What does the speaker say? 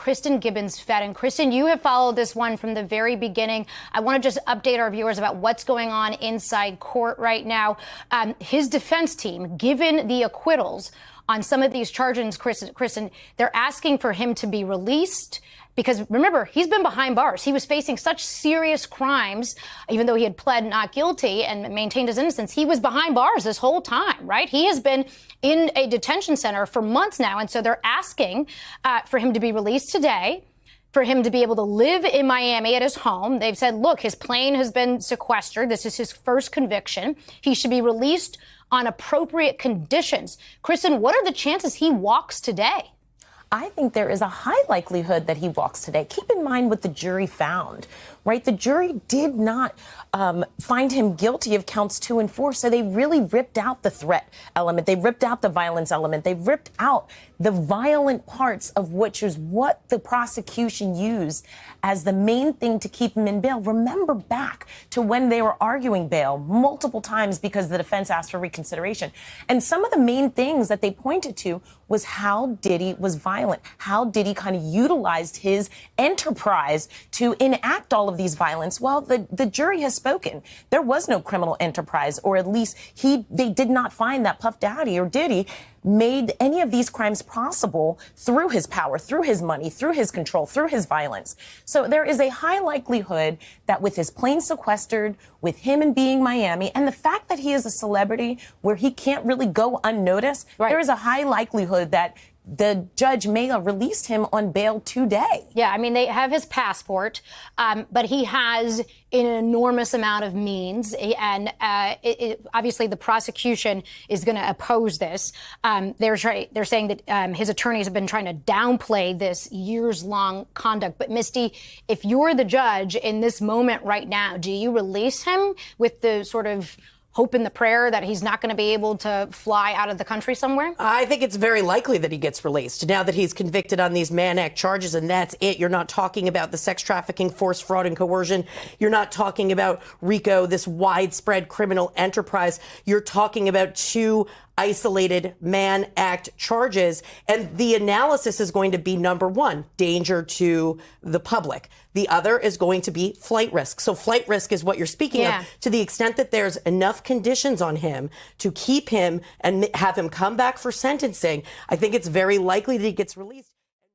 Kristen Gibbons-Fedden. Kristen, you have followed this one from the very beginning. I want to just update our viewers about what's going on inside court right now. His defense team, given the acquittals on some of these charges, Kristen, they're asking for him to be released. Because remember, he's been behind bars. He was facing such serious crimes, even though he had pled not guilty and maintained his innocence. He was behind bars this whole time, right? He has been in a detention center for months now. And so they're asking for him to be released today, for him to be able to live in Miami at his home. They've said, look, his plane has been sequestered. This is his first conviction. He should be released on appropriate conditions. Kristen, what are the chances he walks today? I think there is a high likelihood that he walks today. Keep in mind what the jury found, right? The jury did not find him guilty of counts 2 and 4. So they really ripped out the threat element. They ripped out the violence element. They ripped out the violent parts of which is what the prosecution used as the main thing to keep him in bail. Remember back to when they were arguing bail multiple times because the defense asked for reconsideration. And some of the main things that they pointed to was how Diddy was violent, how Diddy kind of utilized his enterprise to enact all of these violence. Well, the jury has spoken. There was no criminal enterprise, or at least they did not find that Puff Daddy or Diddy made any of these crimes possible through his power, through his money, through his control, through his violence. So there is a high likelihood that with his plane sequestered, with him in being Miami, and the fact that he is a celebrity where he can't really go unnoticed, right, there is a high likelihood that the judge may have released him on bail today. Yeah, I mean, they have his passport, but he has an enormous amount of means. And obviously, the prosecution is going to oppose this. They're saying that his attorneys have been trying to downplay this years-long conduct. But, Misty, if you're the judge in this moment right now, do you release him with the sort of hope in the prayer that he's not going to be able to fly out of the country somewhere? I think it's very likely that he gets released now that he's convicted on these Mann Act charges, and that's it. You're not talking about the sex trafficking, force, fraud, and coercion. You're not talking about RICO, this widespread criminal enterprise. You're talking about 2 isolated Mann Act charges. And the analysis is going to be, number 1, danger to the public. The other is going to be flight risk. So flight risk is what you're speaking of. To the extent that there's enough conditions on him to keep him and have him come back for sentencing, I think it's very likely that he gets released.